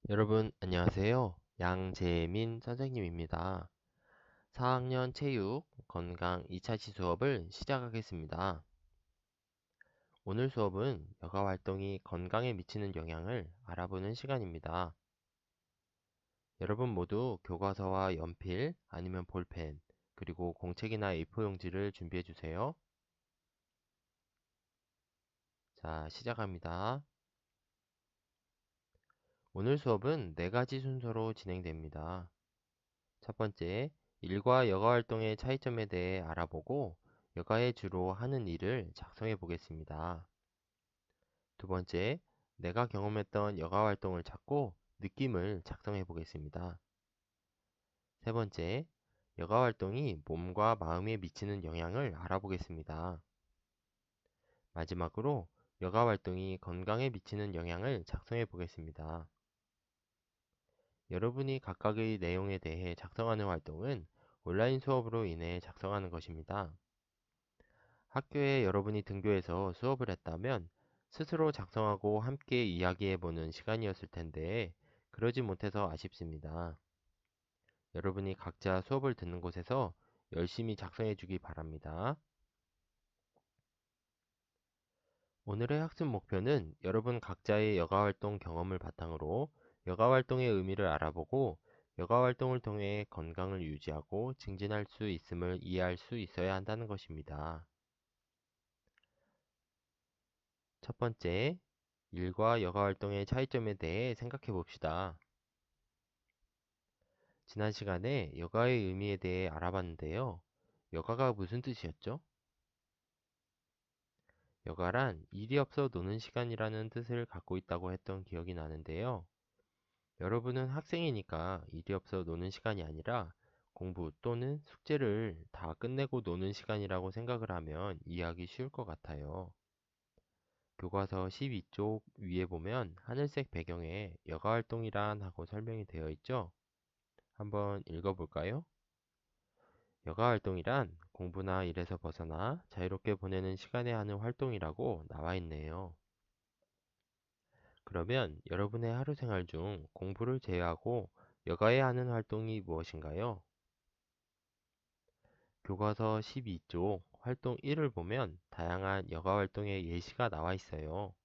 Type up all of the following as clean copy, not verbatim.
여러분, 안녕하세요. 양재민 선생님입니다. 4학년 체육 건강 2차시 수업을 시작하겠습니다. 오늘 수업은 여가 활동이 건강에 미치는 영향을 알아보는 시간입니다. 여러분 모두 교과서와 연필 아니면 볼펜, 그리고 공책이나 A4 용지를 준비해 주세요. 자, 시작합니다. 오늘 수업은 4가지 순서로 진행됩니다. 첫 번째, 일과 여가 활동의 차이점에 대해 알아보고 여가에 주로 하는 일을 작성해 보겠습니다. 두 번째, 내가 경험했던 여가 활동을 찾고 느낌을 작성해 보겠습니다. 세 번째, 여가 활동이 몸과 마음에 미치는 영향을 알아보겠습니다. 마지막으로 여가 활동이 건강에 미치는 영향을 작성해 보겠습니다. 여러분이 각각의 내용에 대해 작성하는 활동은 온라인 수업으로 인해 작성하는 것입니다. 학교에 여러분이 등교해서 수업을 했다면 스스로 작성하고 함께 이야기해보는 시간이었을 텐데 그러지 못해서 아쉽습니다. 여러분이 각자 수업을 듣는 곳에서 열심히 작성해 주기 바랍니다. 오늘의 학습 목표는 여러분 각자의 여가활동 경험을 바탕으로 여가활동의 의미를 알아보고 여가활동을 통해 건강을 유지하고 증진할 수 있음을 이해할 수 있어야 한다는 것입니다. 첫 번째, 일과 여가 활동의 차이점에 대해 생각해 봅시다. 지난 시간에 여가의 의미에 대해 알아봤는데요. 여가가 무슨 뜻이었죠? 여가란 일이 없어 노는 시간이라는 뜻을 갖고 있다고 했던 기억이 나는데요. 여러분은 학생이니까 일이 없어 노는 시간이 아니라 공부 또는 숙제를 다 끝내고 노는 시간이라고 생각을 하면 이해하기 쉬울 것 같아요. 교과서 12쪽 위에 보면 하늘색 배경에 여가활동이란 하고 설명이 되어 있죠? 한번 읽어볼까요? 여가활동이란 공부나 일에서 벗어나 자유롭게 보내는 시간에 하는 활동이라고 나와 있네요. 그러면 여러분의 하루 생활 중 공부를 제외하고 여가에 하는 활동이 무엇인가요? 교과서 12쪽 활동 1을 보면 다양한 여가 활동의 예시가 나와 있어요.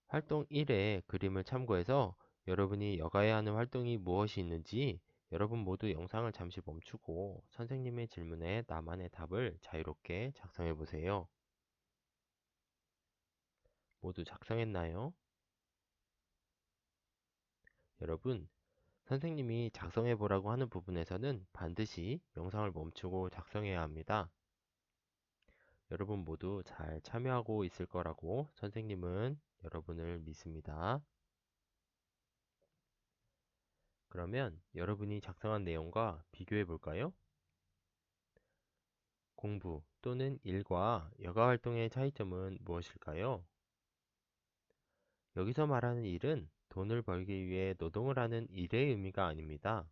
활동 1의 그림을 참고해서 여러분이 여가에 하는 활동이 무엇이 있는지 여러분 모두 영상을 잠시 멈추고 선생님의 질문에 나만의 답을 자유롭게 작성해 보세요. 모두 작성했나요? 여러분, 선생님이 작성해 보라고 하는 부분에서는 반드시 영상을 멈추고 작성해야 합니다. 여러분 모두 잘 참여하고 있을 거라고 선생님은 여러분을 믿습니다. 그러면 여러분이 작성한 내용과 비교해 볼까요? 공부 또는 일과 여가 활동의 차이점은 무엇일까요? 여기서 말하는 일은 돈을 벌기 위해 노동을 하는 일의 의미가 아닙니다.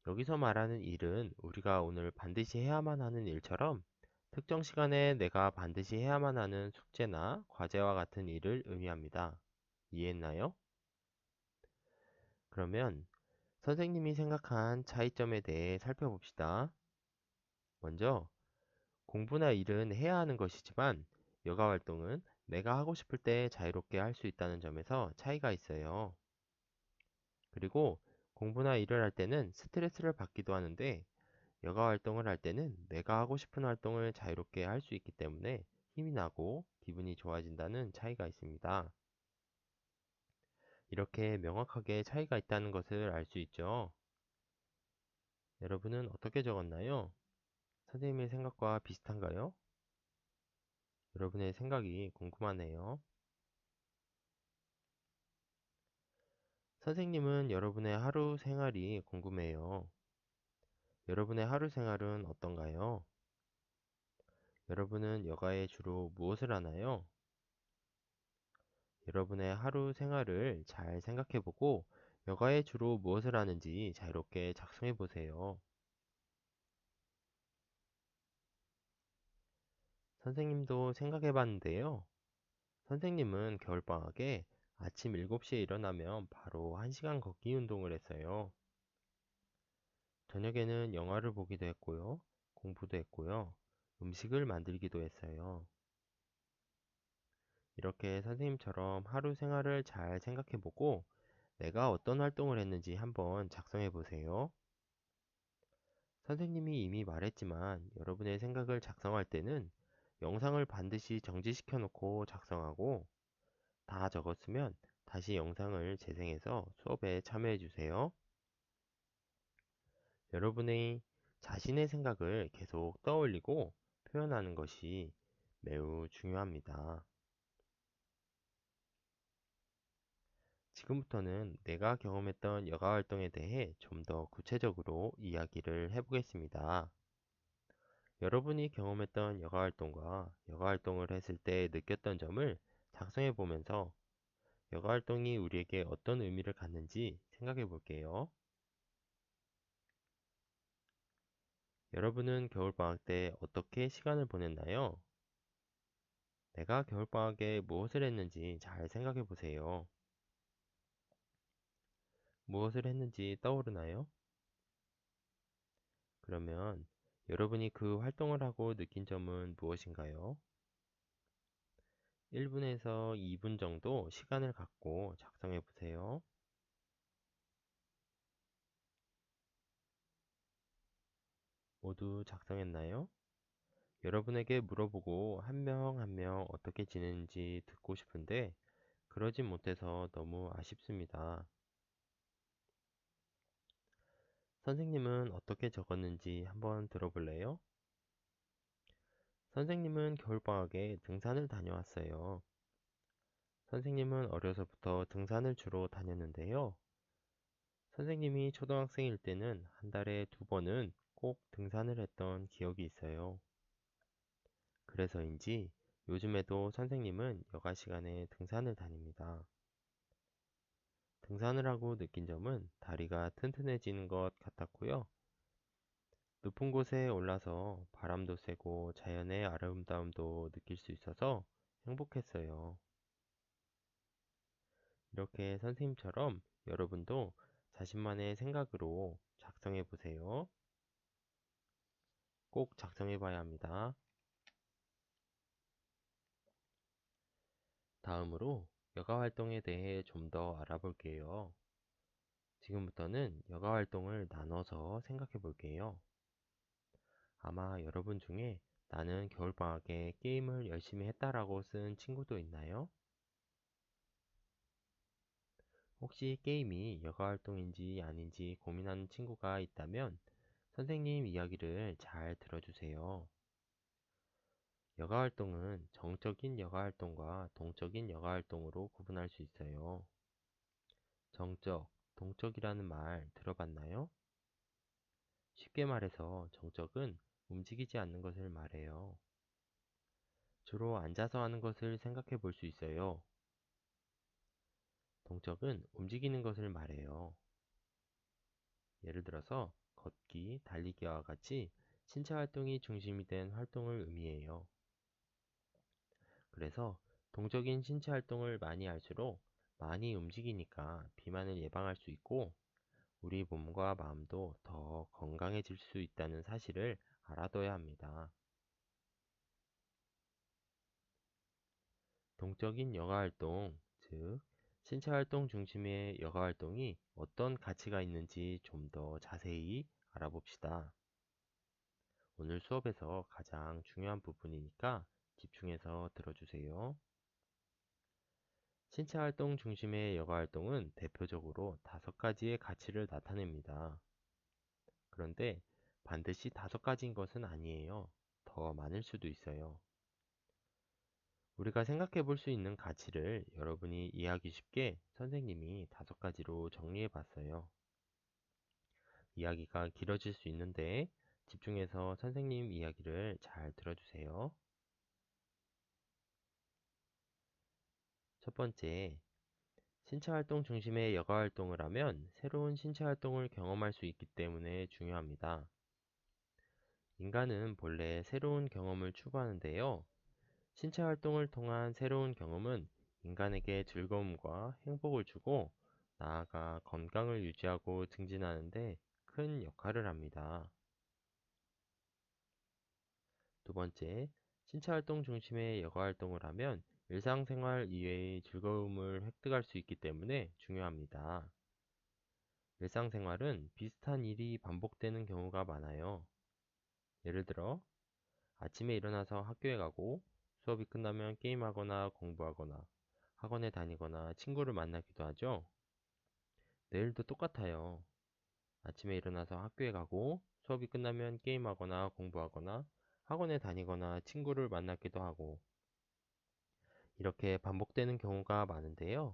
여기서 말하는 일은 우리가 오늘 반드시 해야만 하는 일처럼 특정 시간에 내가 반드시 해야만 하는 숙제나 과제와 같은 일을 의미합니다. 이해했나요? 그러면 선생님이 생각한 차이점에 대해 살펴봅시다. 먼저 공부나 일은 해야 하는 것이지만 여가 활동은 내가 하고 싶을 때 자유롭게 할 수 있다는 점에서 차이가 있어요. 그리고 공부나 일을 할 때는 스트레스를 받기도 하는데 여가 활동을 할 때는 내가 하고 싶은 활동을 자유롭게 할 수 있기 때문에 힘이 나고 기분이 좋아진다는 차이가 있습니다. 이렇게 명확하게 차이가 있다는 것을 알 수 있죠. 여러분은 어떻게 적었나요? 선생님의 생각과 비슷한가요? 여러분의 생각이 궁금하네요. 선생님은 여러분의 하루 생활이 궁금해요. 여러분의 하루 생활은 어떤가요? 여러분은 여가에 주로 무엇을 하나요? 여러분의 하루 생활을 잘 생각해보고 여가에 주로 무엇을 하는지 자유롭게 작성해 보세요. 선생님도 생각해 봤는데요. 선생님은 겨울방학에 아침 7시에 일어나면 바로 1시간 걷기 운동을 했어요. 저녁에는 영화를 보기도 했고요. 공부도 했고요. 음식을 만들기도 했어요. 이렇게 선생님처럼 하루 생활을 잘 생각해보고 내가 어떤 활동을 했는지 한번 작성해보세요. 선생님이 이미 말했지만 여러분의 생각을 작성할 때는 영상을 반드시 정지시켜 놓고 작성하고 다 적었으면 다시 영상을 재생해서 수업에 참여해 주세요. 여러분의 자신의 생각을 계속 떠올리고 표현하는 것이 매우 중요합니다. 지금부터는 내가 경험했던 여가 활동에 대해 좀 더 구체적으로 이야기를 해보겠습니다. 여러분이 경험했던 여가 활동과 여가 활동을 했을 때 느꼈던 점을 작성해 보면서 여가 활동이 우리에게 어떤 의미를 갖는지 생각해 볼게요. 여러분은 겨울방학 때 어떻게 시간을 보냈나요? 내가 겨울방학에 무엇을 했는지 잘 생각해 보세요. 무엇을 했는지 떠오르나요? 그러면 여러분이 그 활동을 하고 느낀 점은 무엇인가요? 1분에서 2분 정도 시간을 갖고 작성해 보세요. 모두 작성했나요? 여러분에게 물어보고 한 명 한 명 어떻게 지내는지 듣고 싶은데 그러지 못해서 너무 아쉽습니다. 선생님은 어떻게 적었는지 한번 들어볼래요? 선생님은 겨울방학에 등산을 다녀왔어요. 선생님은 어려서부터 등산을 주로 다녔는데요. 선생님이 초등학생일 때는 한 달에 2번은 꼭 등산을 했던 기억이 있어요. 그래서인지 요즘에도 선생님은 여가 시간에 등산을 다닙니다. 등산을 하고 느낀 점은 다리가 튼튼해지는 것 같았고요. 높은 곳에 올라서 바람도 쐬고 자연의 아름다움도 느낄 수 있어서 행복했어요. 이렇게 선생님처럼 여러분도 자신만의 생각으로 작성해 보세요. 꼭 작성해 봐야 합니다. 다음으로 여가 활동에 대해 좀 더 알아볼게요. 지금부터는 여가 활동을 나눠서 생각해 볼게요. 아마 여러분 중에 나는 겨울방학에 게임을 열심히 했다라고 쓴 친구도 있나요? 혹시 게임이 여가 활동인지 아닌지 고민하는 친구가 있다면 선생님 이야기를 잘 들어주세요. 여가 활동은 정적인 여가 활동과 동적인 여가 활동으로 구분할 수 있어요. 정적, 동적이라는 말 들어봤나요? 쉽게 말해서 정적은 움직이지 않는 것을 말해요. 주로 앉아서 하는 것을 생각해 볼 수 있어요. 동적은 움직이는 것을 말해요. 예를 들어서 걷기, 달리기와 같이 신체 활동이 중심이 된 활동을 의미해요. 그래서 동적인 신체 활동을 많이 할수록 많이 움직이니까 비만을 예방할 수 있고 우리 몸과 마음도 더 건강해질 수 있다는 사실을 알아둬야 합니다. 동적인 여가 활동, 즉 신체 활동 중심의 여가 활동이 어떤 가치가 있는지 좀 더 자세히 알아봅시다. 오늘 수업에서 가장 중요한 부분이니까 집중해서 들어주세요. 신체 활동 중심의 여가 활동은 대표적으로 5가지의 가치를 나타냅니다. 그런데 반드시 5가지인 것은 아니에요. 더 많을 수도 있어요. 우리가 생각해 볼 수 있는 가치를 여러분이 이해하기 쉽게 선생님이 5가지로 정리해 봤어요. 이야기가 길어질 수 있는데 집중해서 선생님 이야기를 잘 들어주세요. 첫 번째, 신체 활동 중심의 여가 활동을 하면 새로운 신체 활동을 경험할 수 있기 때문에 중요합니다. 인간은 본래 새로운 경험을 추구하는데요. 신체 활동을 통한 새로운 경험은 인간에게 즐거움과 행복을 주고 나아가 건강을 유지하고 증진하는데 큰 역할을 합니다. 두 번째, 신체 활동 중심의 여가 활동을 하면 일상생활 이외의 즐거움을 획득할 수 있기 때문에 중요합니다. 일상생활은 비슷한 일이 반복되는 경우가 많아요. 예를 들어, 아침에 일어나서 학교에 가고 수업이 끝나면 게임하거나 공부하거나 학원에 다니거나 친구를 만나기도 하죠. 내일도 똑같아요. 아침에 일어나서 학교에 가고 수업이 끝나면 게임하거나 공부하거나 학원에 다니거나 친구를 만나기도 하고 이렇게 반복되는 경우가 많은데요.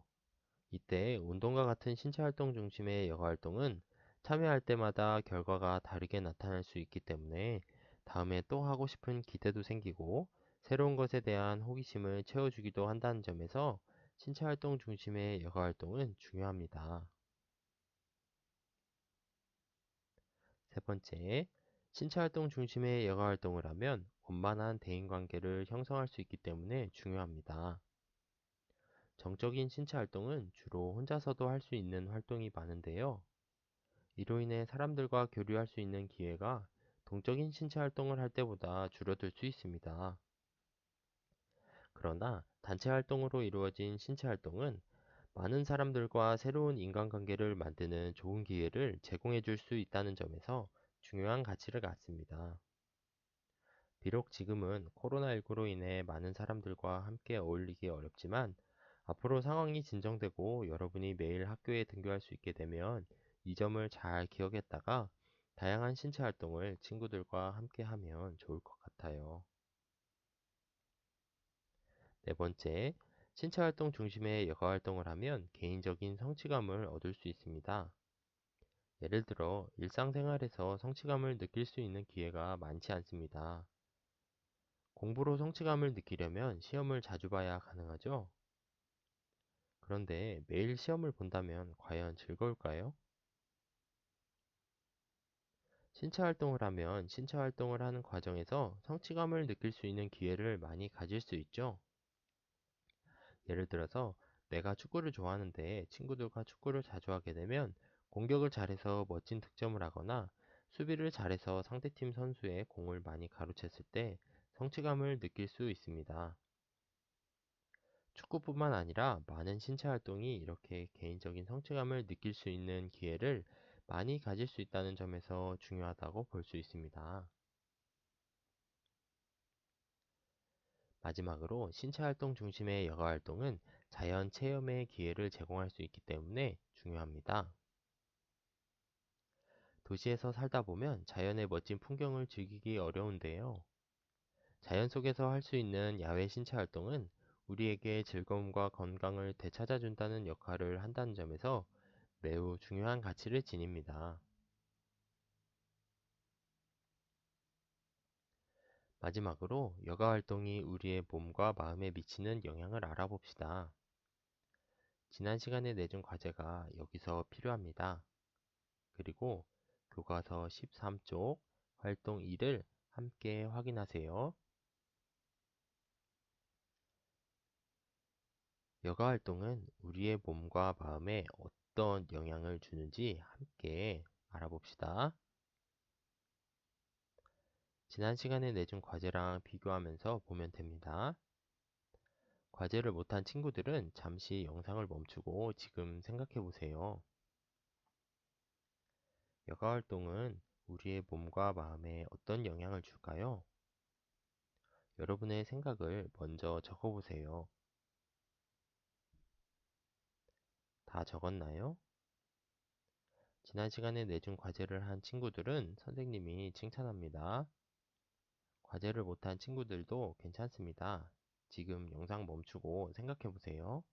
이때 운동과 같은 신체 활동 중심의 여가 활동은 참여할 때마다 결과가 다르게 나타날 수 있기 때문에 다음에 또 하고 싶은 기대도 생기고 새로운 것에 대한 호기심을 채워주기도 한다는 점에서 신체 활동 중심의 여가 활동은 중요합니다. 세 번째, 신체 활동 중심의 여가 활동을 하면 원만한 대인 관계를 형성할 수 있기 때문에 중요합니다. 정적인 신체 활동은 주로 혼자서도 할 수 있는 활동이 많은데요. 이로 인해 사람들과 교류할 수 있는 기회가 동적인 신체 활동을 할 때보다 줄어들 수 있습니다. 그러나 단체 활동으로 이루어진 신체 활동은 많은 사람들과 새로운 인간관계를 만드는 좋은 기회를 제공해 줄 수 있다는 점에서 중요한 가치를 갖습니다. 비록 지금은 코로나19로 인해 많은 사람들과 함께 어울리기 어렵지만 앞으로 상황이 진정되고 여러분이 매일 학교에 등교할 수 있게 되면 이 점을 잘 기억했다가 다양한 신체 활동을 친구들과 함께 하면 좋을 것 같아요. 네 번째, 신체 활동 중심의 여가 활동을 하면 개인적인 성취감을 얻을 수 있습니다. 예를 들어 일상생활에서 성취감을 느낄 수 있는 기회가 많지 않습니다. 공부로 성취감을 느끼려면 시험을 자주 봐야 가능하죠? 그런데 매일 시험을 본다면 과연 즐거울까요? 신체 활동을 하면 신체 활동을 하는 과정에서 성취감을 느낄 수 있는 기회를 많이 가질 수 있죠. 예를 들어서 내가 축구를 좋아하는데 친구들과 축구를 자주 하게 되면 공격을 잘해서 멋진 득점을 하거나 수비를 잘해서 상대팀 선수의 공을 많이 가로챘을 때 성취감을 느낄 수 있습니다. 축구뿐만 아니라 많은 신체 활동이 이렇게 개인적인 성취감을 느낄 수 있는 기회를 많이 가질 수 있다는 점에서 중요하다고 볼 수 있습니다. 마지막으로 신체 활동 중심의 여가 활동은 자연 체험의 기회를 제공할 수 있기 때문에 중요합니다. 도시에서 살다 보면 자연의 멋진 풍경을 즐기기 어려운데요. 자연 속에서 할 수 있는 야외 신체 활동은 우리에게 즐거움과 건강을 되찾아준다는 역할을 한다는 점에서 매우 중요한 가치를 지닙니다. 마지막으로 여가 활동이 우리의 몸과 마음에 미치는 영향을 알아봅시다. 지난 시간에 내준 과제가 여기서 필요합니다. 그리고 교과서 13쪽 활동 2를 함께 확인하세요. 여가 활동은 우리의 몸과 마음에 어떤 영향을 주는지 함께 알아봅시다. 지난 시간에 내준 과제랑 비교하면서 보면 됩니다. 과제를 못한 친구들은 잠시 영상을 멈추고 지금 생각해 보세요. 여가 활동은 우리의 몸과 마음에 어떤 영향을 줄까요? 여러분의 생각을 먼저 적어 보세요. 다 적었나요? 지난 시간에 내준 과제를 한 친구들은 선생님이 칭찬합니다. 과제를 못한 친구들도 괜찮습니다. 지금 영상 멈추고 생각해 보세요.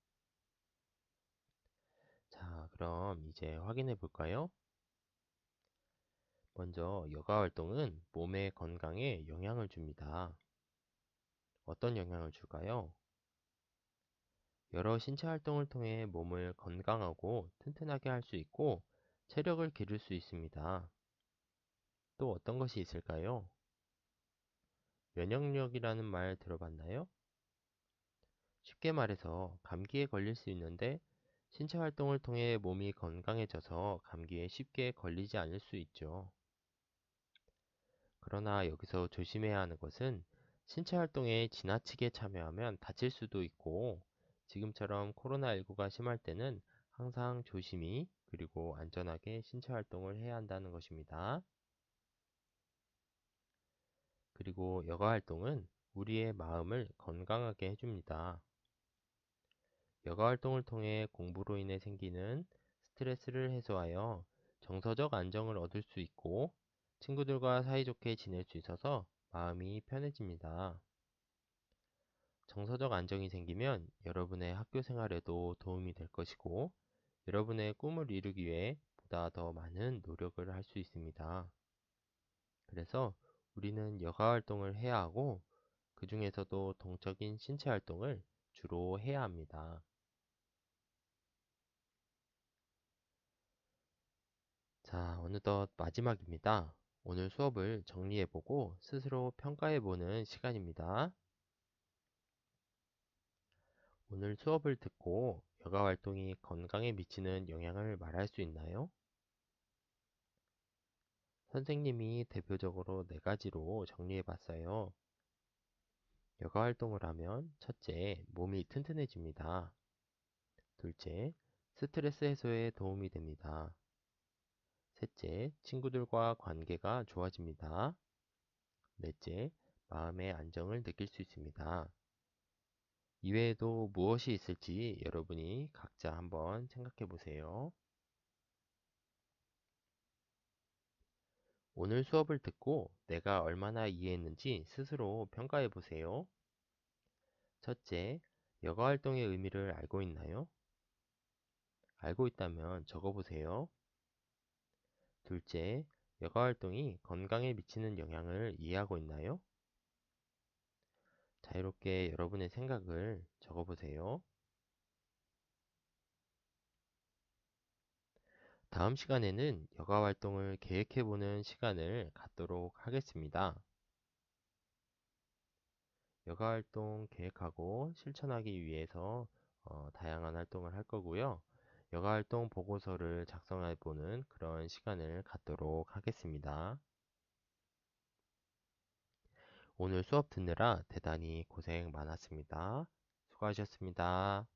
자, 그럼 이제 확인해 볼까요? 먼저 여가 활동은 몸의 건강에 영향을 줍니다. 어떤 영향을 줄까요? 여러 신체 활동을 통해 몸을 건강하고 튼튼하게 할 수 있고 체력을 기를 수 있습니다. 또 어떤 것이 있을까요? 면역력이라는 말 들어봤나요? 쉽게 말해서 감기에 걸릴 수 있는데 신체 활동을 통해 몸이 건강해져서 감기에 쉽게 걸리지 않을 수 있죠. 그러나 여기서 조심해야 하는 것은 신체 활동에 지나치게 참여하면 다칠 수도 있고 지금처럼 코로나19가 심할 때는 항상 조심히 그리고 안전하게 신체 활동을 해야 한다는 것입니다. 그리고 여가 활동은 우리의 마음을 건강하게 해줍니다. 여가 활동을 통해 공부로 인해 생기는 스트레스를 해소하여 정서적 안정을 얻을 수 있고 친구들과 사이좋게 지낼 수 있어서 마음이 편해집니다. 정서적 안정이 생기면 여러분의 학교 생활에도 도움이 될 것이고 여러분의 꿈을 이루기 위해 보다 더 많은 노력을 할 수 있습니다. 그래서 우리는 여가 활동을 해야 하고 그 중에서도 동적인 신체 활동을 주로 해야 합니다. 자, 어느덧 마지막입니다. 오늘 수업을 정리해보고 스스로 평가해보는 시간입니다. 오늘 수업을 듣고 여가 활동이 건강에 미치는 영향을 말할 수 있나요? 선생님이 대표적으로 네 가지로 정리해봤어요. 여가 활동을 하면 첫째, 몸이 튼튼해집니다. 둘째, 스트레스 해소에 도움이 됩니다. 셋째, 친구들과 관계가 좋아집니다. 넷째, 마음의 안정을 느낄 수 있습니다. 이외에도 무엇이 있을지 여러분이 각자 한번 생각해 보세요. 오늘 수업을 듣고 내가 얼마나 이해했는지 스스로 평가해 보세요. 첫째, 여가 활동의 의미를 알고 있나요? 알고 있다면 적어 보세요. 둘째, 여가 활동이 건강에 미치는 영향을 이해하고 있나요? 자유롭게 여러분의 생각을 적어 보세요. 다음 시간에는 여가 활동을 계획해 보는 시간을 갖도록 하겠습니다. 여가 활동 계획하고 실천하기 위해서 다양한 활동을 할 거고요. 여가 활동 보고서를 작성해 보는 그런 시간을 갖도록 하겠습니다. 오늘 수업 듣느라 대단히 고생 많았습니다. 수고하셨습니다.